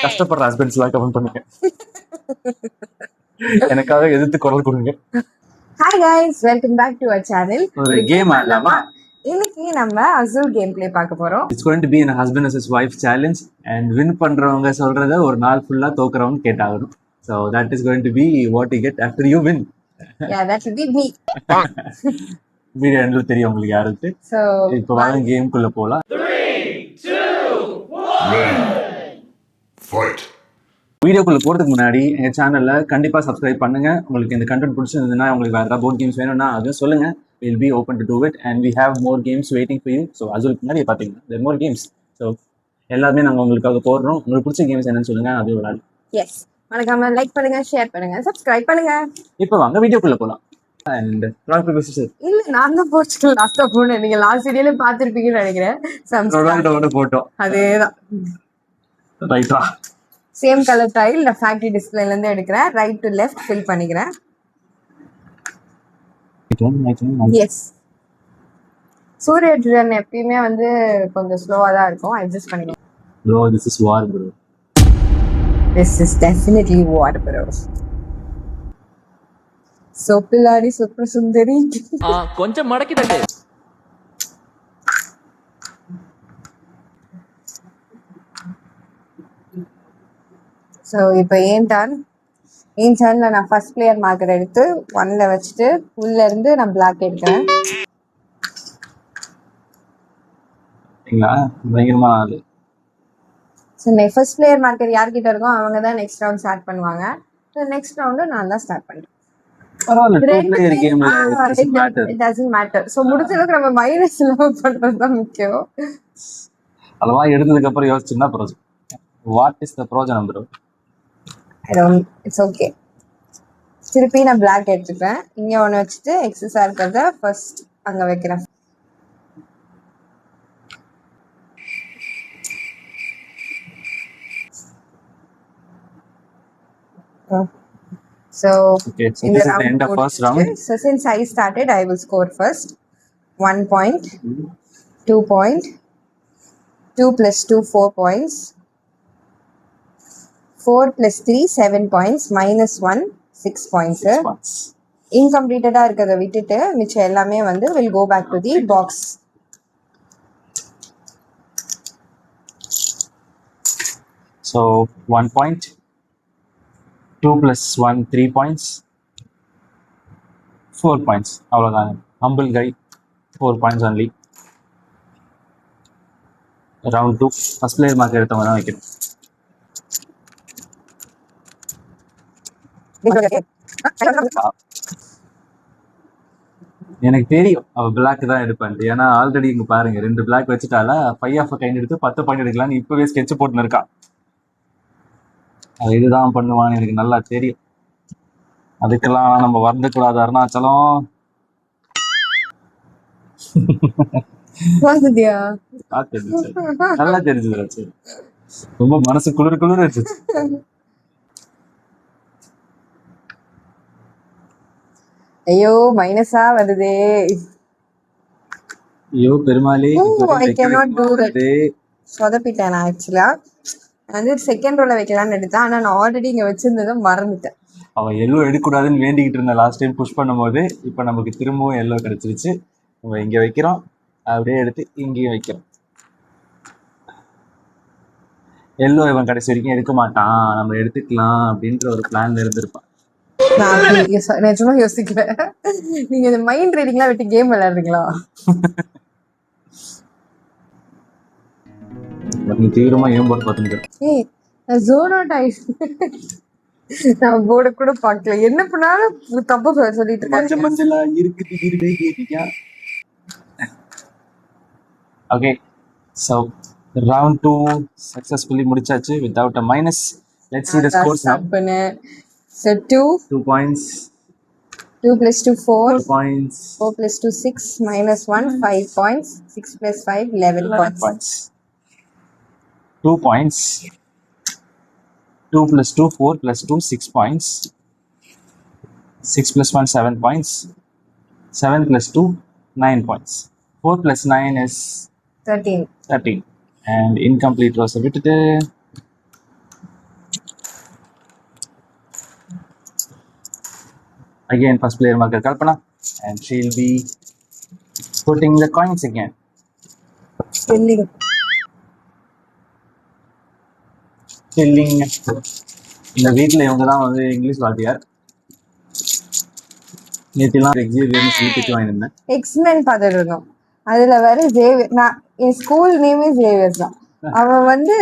கஷ்டப்படுற ஹஸ்பண்ட்ஸ்லாம் கமெண்ட் பண்ணுங்க. எனக்காக எதிர்த்து குரல் கொடுங்க. Hi guys, welcome back to our channel. ஒரு கேம் ஆடலாமா? இன்னைக்கு நம்ம அசூல் கேம் பிளே பார்க்க போறோம். It's going to be an husband vs wife challenge and win பண்றவங்க சொல்றத ஒரு நாள் ஃபுல்லா தோக்குறவங்க கேட்டாகணும். So that is going to be what you get after you win. Yeah, that will be me. Video எண்ணில் தெரியும் உங்களுக்கு யாருக்கு. So இப்போ வாங்க கேம்குள்ள போலாம். 3, 2, 1, fight. வீடியோக்குள்ள போறதுக்கு முன்னாடி எங்க சேனல்ல கண்டிப்பா சப்ஸ்கிரைப் பண்ணுங்க. உங்களுக்கு இந்த கண்டென்ட் பிடிச்சிருந்ததுன்னா, உங்களுக்கு வேற ஏதாவது போர்ட் கேம்ஸ் வேணும்னா அதுவும் சொல்லுங்க. We'll be open to do it and we have more games waiting for you. So அதுக்கு முன்னாடி பாத்தீங்கன்னா there are more games. So எல்லாமே நாங்க உங்களுக்காக போடுறோம். உங்களுக்கு பிடிச்ச கேம்ஸ் என்னன்னு சொல்லுங்க, அது விளையாடு. Yes, மறக்காம லைக் பண்ணுங்க, ஷேர் பண்ணுங்க, சப்ஸ்கிரைப் பண்ணுங்க. இப்போ வாங்க வீடியோக்குள்ள போலாம். And rock paper scissor. இல்ல, நான் தான் போர்ச்சுகல் லாஸ்டா போனேன். நீங்க லாஸ்ட் வீடியோல பாத்துருப்பீங்கன்னு நினைக்கிறேன். ரொனால்டோட போட்டோ அதேதான். ரைட்டா. சேம் கலர் டைல் நான் ஃபேக்டரி டிஸ்ப்ளேல இருந்து எடுக்கிறேன். ரைட் டு லெஃப்ட் ஃபில் பண்ணிக்கிறேன். எஸ், சூரியன் எப்பயுமே வந்து கொஞ்சம் ஸ்லோவா தான் இருக்கும். அட்ஜஸ்ட் பண்ணிக்கலாம். bro this is war bro. This is definitely war bro. சோப்பிலாடி சுப்ர சுந்தரி. கொஞ்சம் மடக்கி தட்டு. ஸோ இப்போ ஏன் டர்னில் நான் ஃபர்ஸ்ட் பிளேயர் மார்க்கர் எடுத்து 1ல வச்சுட்டு உள்ள இருந்து நான் பிளாக் எடுக்கிறேன். பயங்கரமா ஆளு. ஸோ ஃபர்ஸ்ட் பிளேயர் மார்க்கர் யார்கிட்ட இருக்கோ அவங்க தான் நெக்ஸ்ட் ரவுண்ட் ஸ்டார்ட் பண்ணுவாங்க. ஸோ நெக்ஸ்ட் ரவுண்டு நான் தான் ஸ்டார்ட் பண்ணுறேன். It doesn't matter. ஸோ முடிஞ்ச அளவுக்கு நம்ம மைனஸ் லவ் பண்ணுறது தான் முக்கியம். அதெல்லாம் எடுத்ததுக்கு அப்புறம் யோசிச்சுன்னா ப்ரோஜனம். வாட் இஸ் த ப்ரோஜனம் ப்ரோ? It's okay. திருப்பி நான் பிளாக் எடுத்துக்கிறேன். இங்க ஒன்று வச்சுட்டு எக்ஸஸா இருக்கிறத ஃபர்ஸ்ட் அங்க வைக்கிறேன். So okay, so this is the end of first round. So since I started, I will score first. 1 point, 2 point, 2 plus 2 4 points, 4 plus 3 7 points, minus 1 6 points. Incompleted இருக்கிறத விட்டுட்டு மிச்சம் எல்லாமே வந்து will go back to the box. So 1 point, 2 plus 1 3 points, 4 points. அவ்வளவுதான். humble guy, 4 points only. round 2 first player mark எடுத்தவங்க தான் வைக்கணும். எனக்கு தெரியும் அவ பிளாக் தான் எடுப்பேன். ஏன்னா ஆல்ரெடி இங்க பாருங்க 2 பிளாக் வச்சுட்டால 5 ஆஃப் கைண்ட் எடுத்து 10 பாயிண்ட் எடுக்கலாம்னு இப்பவே ஸ்கெட்ச் போட்டுன்னு இருக்கான். அது இதுதான் பண்ணுவான்னு எனக்கு நல்லா தெரியும். அதுக்கெல்லாம் நம்ம வரக்கூடாது. அருணாச்சலம் நல்லா தெரிஞ்சது. ரொம்ப மனசு குளிர் இருந்துச்சு. ஐயோ மைனஸா வருதே. ஐயோ பெருமாளே, I cannot do that. சொதப்பிட்டேன். நான் ஆக்சுவலா வந்து செகண்ட் ரோல வைக்கலாம்னு எடுத்தேன். ஆனா நான் ஆல்ரெடி இங்க வச்சிருந்ததை மறந்துட்டேன். அவன் எல்லோ எடுக்கூடாதுன்னு வேண்டிக்கிட்டு இருந்த லாஸ்ட் டைம் புஷ் பண்ணும்போது இப்ப நமக்கு திரும்பவும் எல்லோ கிடைச்சிருச்சு. நம்ம இங்க வைக்கிறோம், அப்படியே எடுத்து இங்கேயும் வைக்கிறோம். எல்லோ இவன் கடைசி வரைக்கும் எடுக்க மாட்டான், நம்ம எடுத்துக்கலாம் அப்படின்ற ஒரு பிளான்ல இருந்திருப்பான். நிஜமா யோசிக்கல. நீங்க இந்த மைண்ட் ரீடிங்லாம் விட்டு கேம் விளையாடுறீங்களா? நீ தீவிரமா ஏன் போர்டு பாத்துக்கிட்டு? ஏய், நான் ஜோன் அவுட் ஆயிட்டேன். நான் போர்டு கூட பார்க்கல. என்ன பண்ணாலும் தப்பு சொல்லிட்டு இருக்காங்க. மஞ்சளா இருக்குது. ஓகே, so round 2 successfully முடிச்சாச்சு without a minus. Let's see the scores now. So 2 points, 2 plus 2 4 points, 4 plus 2 6, minus 1 5 points, 6 plus 5 11 points. 2 points, 2 plus 2 4 plus 2 6 points, 6 plus 1 7 points, 7 plus 2 9 points, 4 plus 9 is 13. And incomplete rows விட்டுட்டு Again, first player marker Kalpana, and she'll be putting the coins again. Spelling. Filling. இந்த வீட்டில் இவங்க தான் வந்து English வாத்தியார். நேற்றுலாம் எக்ஸிபியர்னு சொல்லி திட்டு வாங்கியிருந்தேன். எக்ஸ்மென் பார்த்துட்டு இருந்தோம். அதுல வேற ஜேவியர், நான் என் ஸ்கூல் நேமே ஜேவியர்ஸ் தான். அவன் வந்து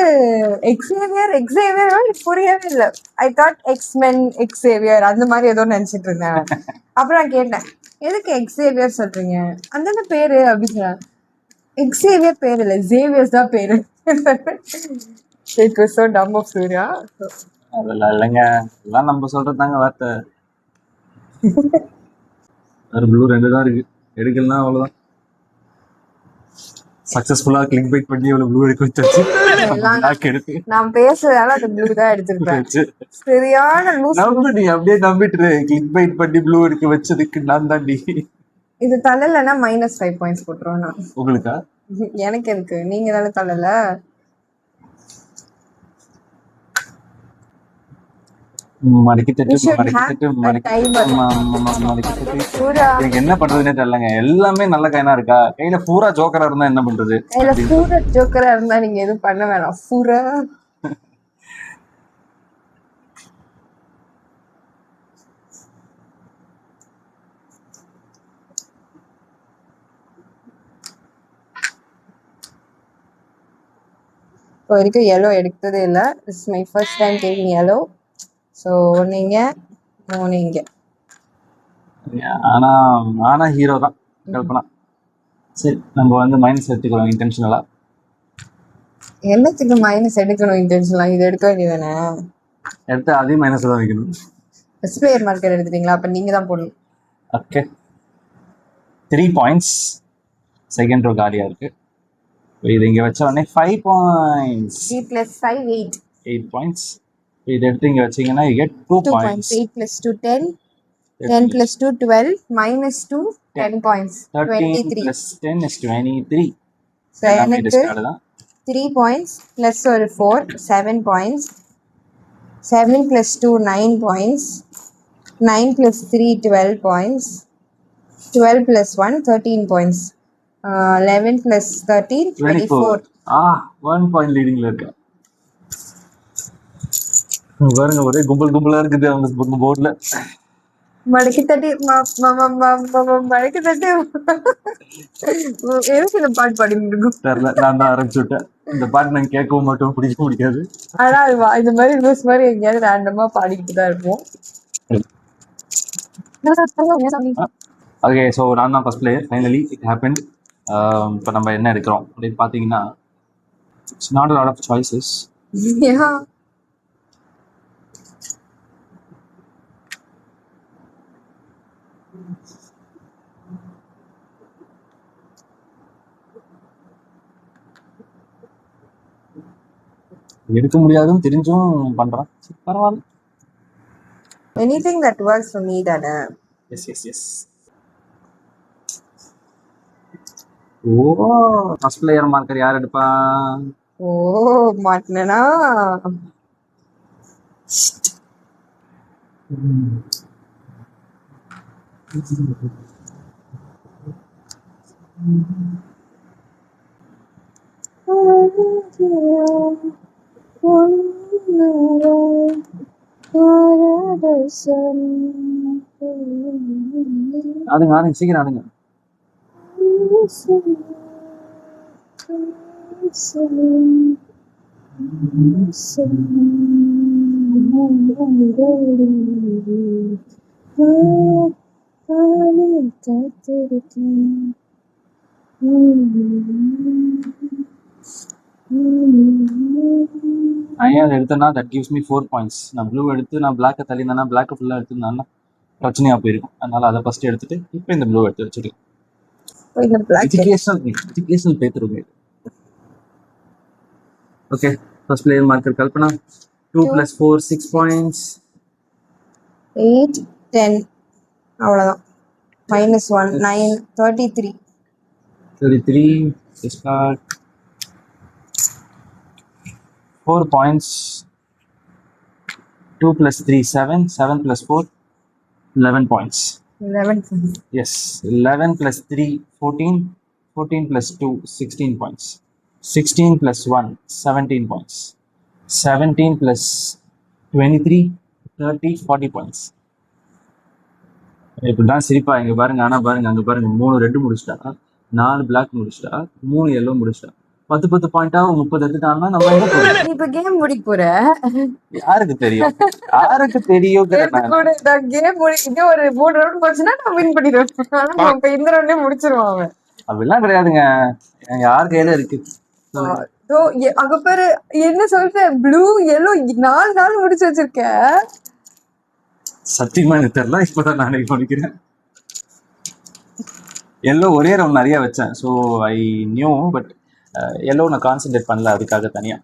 எக்ஸேவியர் எனக்கு புரியவே இல்லை. ஐ தாட் எக்ஸ்மென் எக்ஸேவியர் அந்த மாதிரி ஏதோ நினைச்சிட்டு இருந்தேன். அப்புறம் நான் கேட்டேன், எதுக்கு எக்ஸேவியர் சொல்றீங்க, அந்த பேரு அப்படின்னு. எக்ஸேவியர் பேர் இல்லை, ஜேவியர்ஸ் தான் பேரு. It was so dumb of Surya. அதெல்லாம் இல்லைங்க, எல்லாம் நம்ம சொல்றது தாங்க வார்த்தை. ஒரு ப்ளூ 2 தான் இருக்கு, எடுக்கலாம் அவ்வளோதான். சக்சஸ்ஃபுல்லாக கிளிக் பைட் பண்ணி இவ்வளோ ப்ளூ எடுக்க வச்சாச்சு. நான் பேசுறதால அந்த ப்ளூ தான் எடுத்துருக்கேன். சரியான நீ அப்படியே நம்பிட்டு கிளிக் பைட் பண்ணி ப்ளூ எடுக்க வச்சதுக்கு நான் தாண்டி. இது தள்ளலைன்னா -5 பாயிண்ட்ஸ் போட்டுருவோம். நான் உங்களுக்கா? எனக்கு எதுக்கு, நீங்க தானே தள்ளல. என்ன பண்றதுன்னே தெரியலங்க, எல்லாமே நல்ல கைனா இருக்கா, கையில பூரா ஜோக்கரா இருந்தா என்ன பண்றது? ஜோக்கரா இருந்தா நீங்க எதுவும் பண்ண வேணாம். பூரா இப்போ வரைக்கும் yellow எடுத்ததே இல்லை. It's my first time taking yellow. So நீங்க ஆனா ஹீரோ தான் கல்பனா. சரி, நம்ம வந்து மைனஸ் எடுத்துக்கிறோம் இன்டென்ஷனலா. எல்லாத்துக்கும் மைனஸ் எடுக்கணும் இன்டென்ஷனலா? இது எடுக்க வேண்டியதானே? எடுத்து அதையும் மைனஸ் தான் வைக்கணும். ஃபர்ஸ்ட் பிளேயர் மார்க்கர் எடுத்துட்டீங்களா? அப்ப நீங்க தான் போடணும். Okay, 3 points. செகண்ட் ரோ காலியா இருக்கு. இது இங்க வச்ச உடனே 5 பாயிண்ட்ஸ். 3 + 5 8 பாயிண்ட்ஸ். இது எடுத்து இங்க வச்சீங்கன்னா you get 2 points. 8 + 2 10, 10 + 2 12, -2 10 points. 23 + 10 is 23. So எனக்கு 3 points plus ஒரு 4 7 points. 7 + 2 9 points. 9 + 3 12 points. 12 + 1 13 points. 11 + 13 24. 1 point லீடிங்ல இருக்கு பாருங்க. ஒரே கும்பலா இருக்குது அவங்க போர்ட்ல. மடக்கி தட்டி மடக்கி தட்டி எதுக்கு இந்த பாட்டு பாடிட்டு இருக்கும் தெரியல. நான் தான் ஆரம்பிச்சு விட்டேன். இந்த பாட்டு நான் கேட்கவும் மாட்டோம், பிடிக்கவும் பிடிக்காது. ஆனா இந்த மாதிரி லூஸ் மாதிரி எங்கேயாவது ரேண்டமா பாடிக்கிட்டு தான் இருப்போம். ஓகே, ஸோ நான் தான் first player. Finally it happened. இப்போ நம்ம என்ன எடுக்கிறோம் அப்படின்னு பார்த்தீங்கன்னா, it's not a lot of choices. எடுக்க முடியாதுன்னு தெரிஞ்சும் பண்றேன். பரவாயில்ல. Anything that works for me தானே. எஸ். ஓ, ஃபர்ஸ்ட் பிளேயர் மார்க்கர் யார் எடுப்பா? ஓ, மாட்டனா ஆடுங்க சீக்கிரம் ஆடுங்க. அதை எடுத்தேன்னா தட் கிவ்ஸ் மீ 4 பாயிண்ட்ஸ். நான் ப்ளூ எடுத்து நான் பிளாக்கை தள்ளியிருந்தேன்னா பிளாக்கை ஃபுல்லாக எடுத்துருந்தேன்னா பிரச்சனையாக போயிருக்கும். அதனால அதை ஃபர்ஸ்ட் எடுத்துட்டு இப்போ இந்த ப்ளூ எடுத்து வச்சுருக்கேன். எஜுகேஷனல் பேத்துருங்க. Okay, first player marker Kalpana. 2 + 4 6 points. 8 10 அவ்வளோதான். -1 9 33 discard 4 points. 2 + 3 7 7 + 4 11 points. 11. Yes, 11 plus 3, 14. 14 plus 2, 16 points. 16 plus 1, 17 points. 17 plus 23, 30, 40 points. இப்படிதான் சிரிப்பா இங்க பாருங்க. ஆனா பாருங்க, அங்க பாருங்க, 3 ரெட் முடிச்சிட்டா, 4 பிளாக் முடிச்சிட்டா, 3 எல்லோ முடிச்சிட்டா. 10 பாயிண்டா 30 எடுத்துட்டாங்கன்னா நம்ம எங்க போறோம்? நீ இப்ப கேம் முடிக்க போற? யாருக்கு தெரியும்? யாருக்கு தெரியும்? எனக்கு கூட நான் கேம் முடிக்கிட்டு ஒரு 3 ரவுண்ட் போச்சுன்னா நான் வின் பண்ணிடுவேன். ஆனா இப்ப இந்த ரவுண்டே முடிச்சிருவான் அவன். அப்படிலாம் கிடையாதுங்க. யார் கையில இருக்கு? So, அங்க பாரு என்ன சொல்ற, ப்ளூ எல்லோ 4 நாள் முடிச்சு வச்சிருக்க. சத்தியமா எனக்கு தெரியல, இப்பதான் நானே கவனிக்கிறேன். எல்லோ ஒரே ரவுண்ட் நிறைய வச்சேன். So I knew, but yellow நான் கான்சென்ட்ரேட் பண்ணல அதுக்காக தனியா.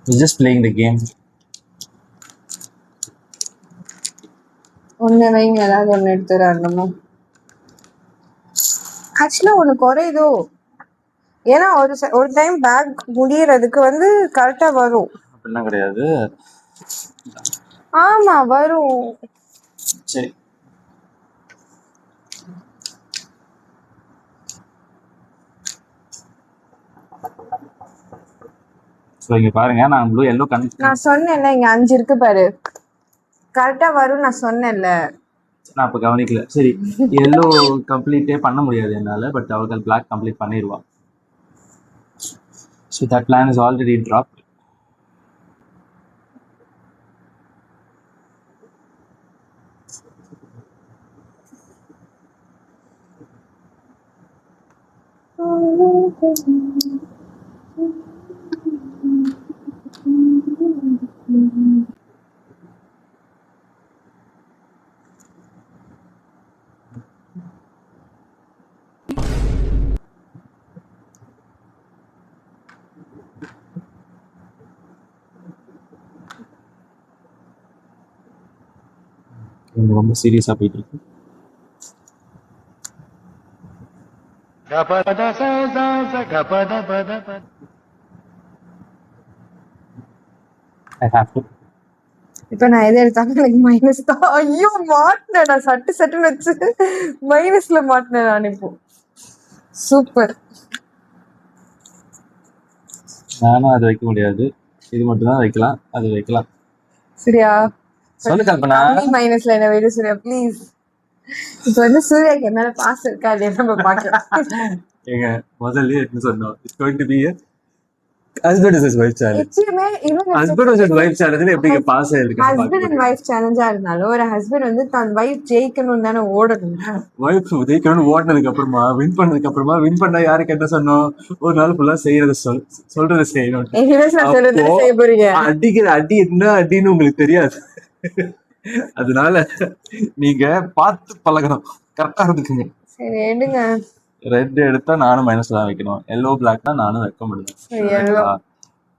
Just playing the game. ஒண்ணு வைங்க, ஏதாவது ஒண்ணு எடுத்துறாருமா. ஆக்சுவலா ஒண்ணு குறையுதோ, ஏன்னா ஒரு டைம் பேக் முடியறதுக்கு வந்து கரெக்டா வரும். அப்படிலாம் கிடையாது. ஆமா வரும். சரி, ஸோ இங்க பாருங்க, நான் ப்ளூ எல்லோ நான் சொன்னேன்ல, இங்க 5 இருக்கு பாரு, கரெக்டா வரும் நான் சொன்னேன்ல. நான் அப்ப கவனிக்கல. சரி, எல்லோ கம்ப்ளீட்டே பண்ண முடியாது என்னால, பட் அவர்கள் பிளாக் கம்ப்ளீட் பண்ணிடுவா. So that plan is already drop. ரொம்ப சீரியஸா போயிட்டு இருக்கு. I have to. இப்ப நான் எதை எடுத்தாலும் எனக்கு மைனஸ் தான். ஐயோ மாட்டினேன் நான், சட்டுன்னு வச்சு மைனஸ்ல மாட்டினேன் நான் இப்போ. சூப்பர். நானும் அதை வைக்க முடியாது, இது மட்டும் தான் வைக்கலாம், அது வைக்கலாம். சரியா? சொல்லு கல்பனா. மைனஸ்ல என்ன வேணும் சூர்யா ப்ளீஸ். இப்ப வந்து சூர்யாக்கு என் மேல பாஸ் இருக்கா இல்லையா நம்ம பாக்கலாம். ஏங்க முதல்ல என்ன சொன்னோம், it's going to B a husband is wife challenge. எப்பயுமே ஹஸ்பண்ட் இஸ் வைஃப் சேலஞ்ச்ல எப்படி பாஸ் ஆயிருக்கு? ஹஸ்பண்ட் அண்ட் வைஃப் சேலஞ்சா இருந்தாலும் ஒரு ஹஸ்பண்ட் வந்து தன் வைஃப் ஜெயிக்கணும்னு தானே ஓடணும். வைஃப் ஜெயிக்கணும்னு ஓடினதுக்கு அப்புறமா வின் பண்ணதுக்கு அப்புறமா வின் பண்ணா யாருக்கு என்ன சொன்னோம், ஒரு நாள் ஃபுல்லா செய்யறது சொல்றதை செய்யணும். செய்ய போறீங்க. அடிக்கிற அடி என்ன அடின்னு உங்களுக்கு தெரியாது. அதனால நீங்க பார்த்து பழகணும், கரெக்டா இருந்துக்குங்க. சரி எடுங்க. ரெட் எடுத்தா நானும் மைனஸ்ல தான் வைக்கணும், எல்லோ பிளாக்னா நானும் வைக்க முடியும்.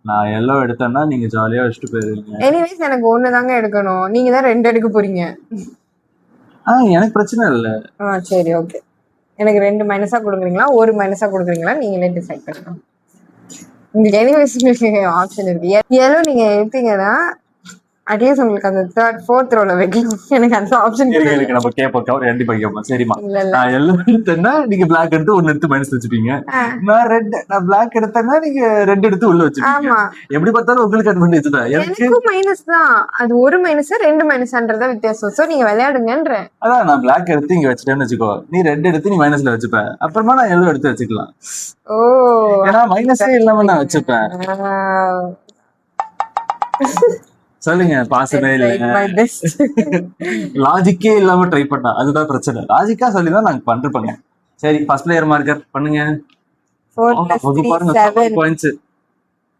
நான் எல்லோ எடுத்தேன்னா நீங்க ஜாலியா வச்சுட்டு போயிருவீங்க. எனிவேஸ் எனக்கு ஒண்ணுதாங்க எடுக்கணும், நீங்க தான் 2 எடுக்க போறீங்க. எனக்கு பிரச்சனை இல்ல. சரி ஓகே, எனக்கு 2 மைனஸா கொடுக்குறீங்களா 1 மைனஸா கொடுக்குறீங்களா நீங்களே டிசைட் பண்ணுங்க. உங்களுக்கு எனிவேஸ் ஆப்ஷன் இருக்கு. எல்லோ நீங்க எடுத்தீங்கன்னா அட்லீஸ்ட் உங்களுக்கு அந்த 3rd 4th ரோல வைக்கணும். எனக்கு அந்த ஆப்ஷன் இருக்கு. நம்ம கேப்போம், ரெண்டு பை கேப்போம். சரிமா, நான் எல்லோ எடுத்தேன்னா நீங்க பிளாக் எடுத்து 1 எடுத்து மைனஸ் வச்சுப்பீங்க. நான் பிளாக் எடுத்தேன்னா நீங்க 2 எடுத்து உள்ள வச்சுப்பீங்க. எப்படி பார்த்தாலும் உங்களுக்கு அட்வான்டேஜ் தான். எனக்கு மைனஸ் தான். அது 1 மைனஸ் 2 மைனஸ்ன்றத வித்தியாசம். சோ நீங்க விளையாடுங்கன்ற. அதான் நான் பிளாக் எடுத்து இங்க வச்சுட்டேன்னு வச்சுக்கோ, நீ ரெட் எடுத்து நீ மைனஸ்ல வச்சுப்ப, அப்புறமா நான் எல்லோ எடுத்து வச்சுக்கலாம். ஓ, ஏன்னா மைனஸே இல்லாம நான் வச்சுப்பேன். சொல்லுங்க, பாசமே இல்ல, லாஜிக்கே இல்லாம ட்ரை பண்ணா அதுதான் பிரச்சனை. லாஜிக்கா சொல்லிதான் நாங்க பண்றோங்க. சரி, ஃபர்ஸ்ட் பிளேயர் மார்க்கர் பண்ணுங்க. 4 + 3 7 பாயிண்ட்ஸ்.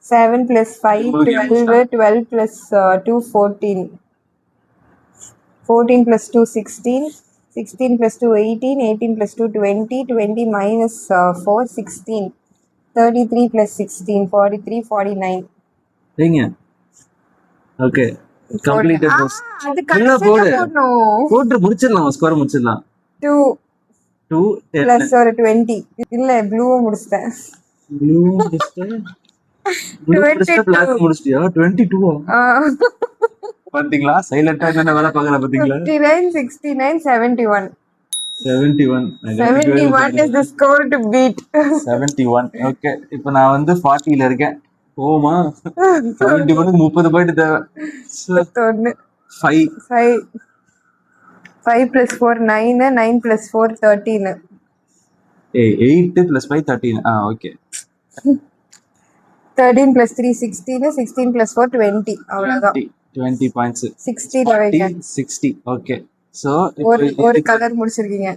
7 + 5 12 12 + 2 14 14 + 2 16 16 + 2 18 18 + 2 20 20 - 4 16 33 + 16 43 49. சரிங்க, ஓகே கம்ப்ளீட்டட். அது கரெக்ட்டா போடணும். போட்டு முடிச்சிடலாம், ஸ்கோர் முடிச்சிடலாம். 2 2 + ஒரு 20 இல்ல ப்ளூ முடிச்சிட்டேன். ப்ளூ முடிச்சிட்டேன். ப்ளூ முடிச்சிட்டேன், பிளாக் முடிச்சிட்டியா? 22. பாத்தீங்களா சைலண்டா என்ன வேலை பாக்குற பாத்தீங்களா 59, 69, 71. 71 71 is the score to beat. 71 okay இப்போ நான் வந்து 40 ல இருக்கேன் ஓமா 71 க்கு 30 பாயிண்ட் தேவை 1. 5 5. 5 plus 4, 9. 9 plus 4, 13. 8 plus 5 13 okay 13 plus 3, 16. 16 plus 4, 20. அவ்வளவுதான். 20 பாயிண்ட்ஸ் 60 ல வைங்க. 60 ஓகே சோ ஒரு கலர் முடிச்சிருக்கீங்க.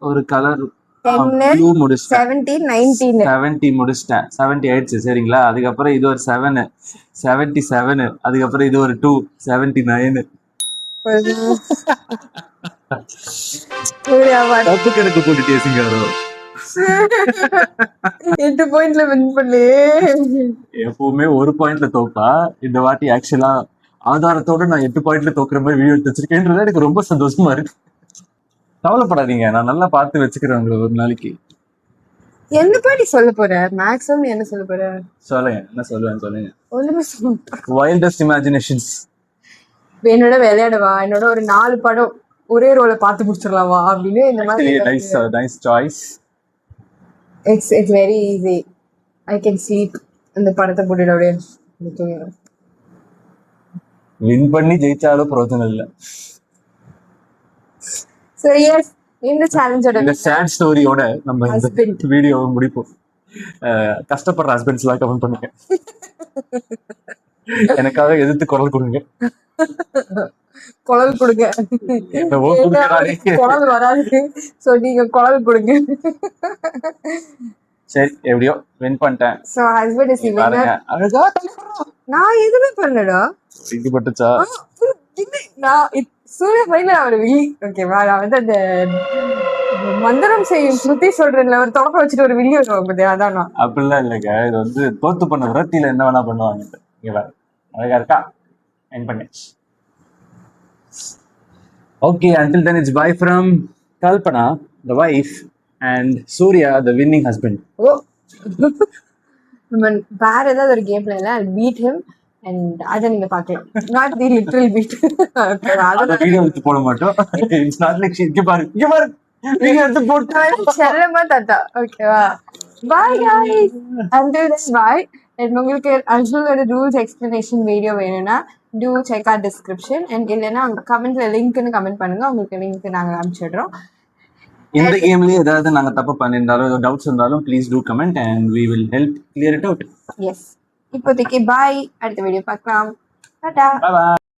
ஒரு கலர் 10, ப்ளூ முடிச்சிட்டேன் 17, 19. 70 முடிச்சிட்டேன் 70 ஆயிடுச்சு சரிங்களா அதுக்கப்புறம் இது ஒரு 7 77 அதுக்கப்புறம் இது ஒரு 2 79 தப்பு கணக்கு போட்டுட்டே சிங்காரோ 8 பாயிண்ட்ல வின் பண்ணி எப்பவுமே ஒரு பாயிண்ட்ல தோப்பா இந்த வாட்டி ஆக்சுவலா ஆதாரத்தோட நான் 8 பாயிண்ட்ல தோக்குற மாதிரி வீடியோ எடுத்து வச்சிருக்கேன்றது எனக்கு ரொம்ப சந்தோஷமா இருக்கு கவலைப்படாதீங்க நான் நல்லா பார்த்து வச்சுக்கிறேன் உங்களை ஒரு நாளைக்கு என்ன பாட்டி சொல்ல போற மேக்ஸிமம் என்ன சொல்ல போற சொல்லுங்க என்ன சொல்லுங்க ஒண்ணுமே சொல்ல வைல்டஸ்ட் இமேஜினேஷன்ஸ் என்னோட விளையாடவா என்னோட ஒரு 4 படம் ஒரே ரோல பார்த்து முடிச்சிடலாமா அப்படின்னு இந்த மாதிரி nice choice it's very easy I can sleep அந்த படத்தை போட்டுட்டு அப்படியே தூங்கிடுவேன். வின் பண்ணி ஜெயிச்சாலும் பிரயோஜனம் இல்லை So yes, இந்த சேலஞ்சோட இந்த சேட் ஸ்டோரியோட நம்ம இந்த Husband. வீடியோவை முடிப்போம் கஷ்டப்படுற ஹஸ்பண்ட்ஸ் எல்லாம் கமெண்ட் பண்ணுங்க எனக்காக எதிர்த்து குரல் கொடுங்க குழல் கொடுங்க என்னவோ ஏன்னா கொடுக்கறாரே. அவருக்கு குழல் வராது சோ நீங்க குழல் கொடுங்க. சரி எப்படியோ வின் பண்ணிட்டேன் சோ ஹஸ்பண்ட் இஸ் பாருங்க அழகா நான் எதுவுமே பண்ணலடா. இது பட்டுச்சா நான் சூரிய பையில அவர் வில்லி ஓகேவா நான் வந்து அந்த மந்திரம் செய்யும் ஸ்ருதி சொல்றேன்ல ஒரு தொடக்க வச்சுட்டு ஒரு வில்லி வருவாங்க பத்தியா அதான் நான். அப்படிலாம் இல்லைங்க இது வந்து தோத்து பண்ண விரத்தியில என்ன வேணா பண்ணுவாங்க இங்க பாரு அழகா இருக்கா வின் பண்ணியாச்சு okay until then it's bye from Kalpana the wife and Surya the winning husband. ஓ நம்ம வேற ஏதாவது ஒரு கேம் பிளேல பீட் ஹிம் அண்ட் அதை நீங்க பாக்கலாம் நாட் தி லிட்டரல் பீட். அத வீடியோ எடுத்து போட மாட்டோம் இட்ஸ் நாட் லைக் இங்க பாரு வீடியோ எடுத்து போட்டு செல்லமா தாத்தா ஓகேவா bye guys until then bye. and உங்களுக்கு அர்ஜுனோட ரூல்ஸ் எக்ஸ்பிளனேஷன் வீடியோ வேணும்னா do check our description and இல்லைன்னா கமெண்ட்ல லிங்க்னு கமெண்ட் பண்ணுங்க உங்களுக்கு லிங்க் நாங்க அனுப்பிச்சிடுறோம். இந்த கேம்லயே ஏதாவது நாங்க தப்பு பண்ணிருந்தாலும் ஏதாவது டவுட்ஸ் இருந்தாலும் please do comment and we will help clear it out. எஸ் இப்போதைக்கு பாய் அடுத்த வீடியோ பார்க்கலாம் டாடா. Bye bye.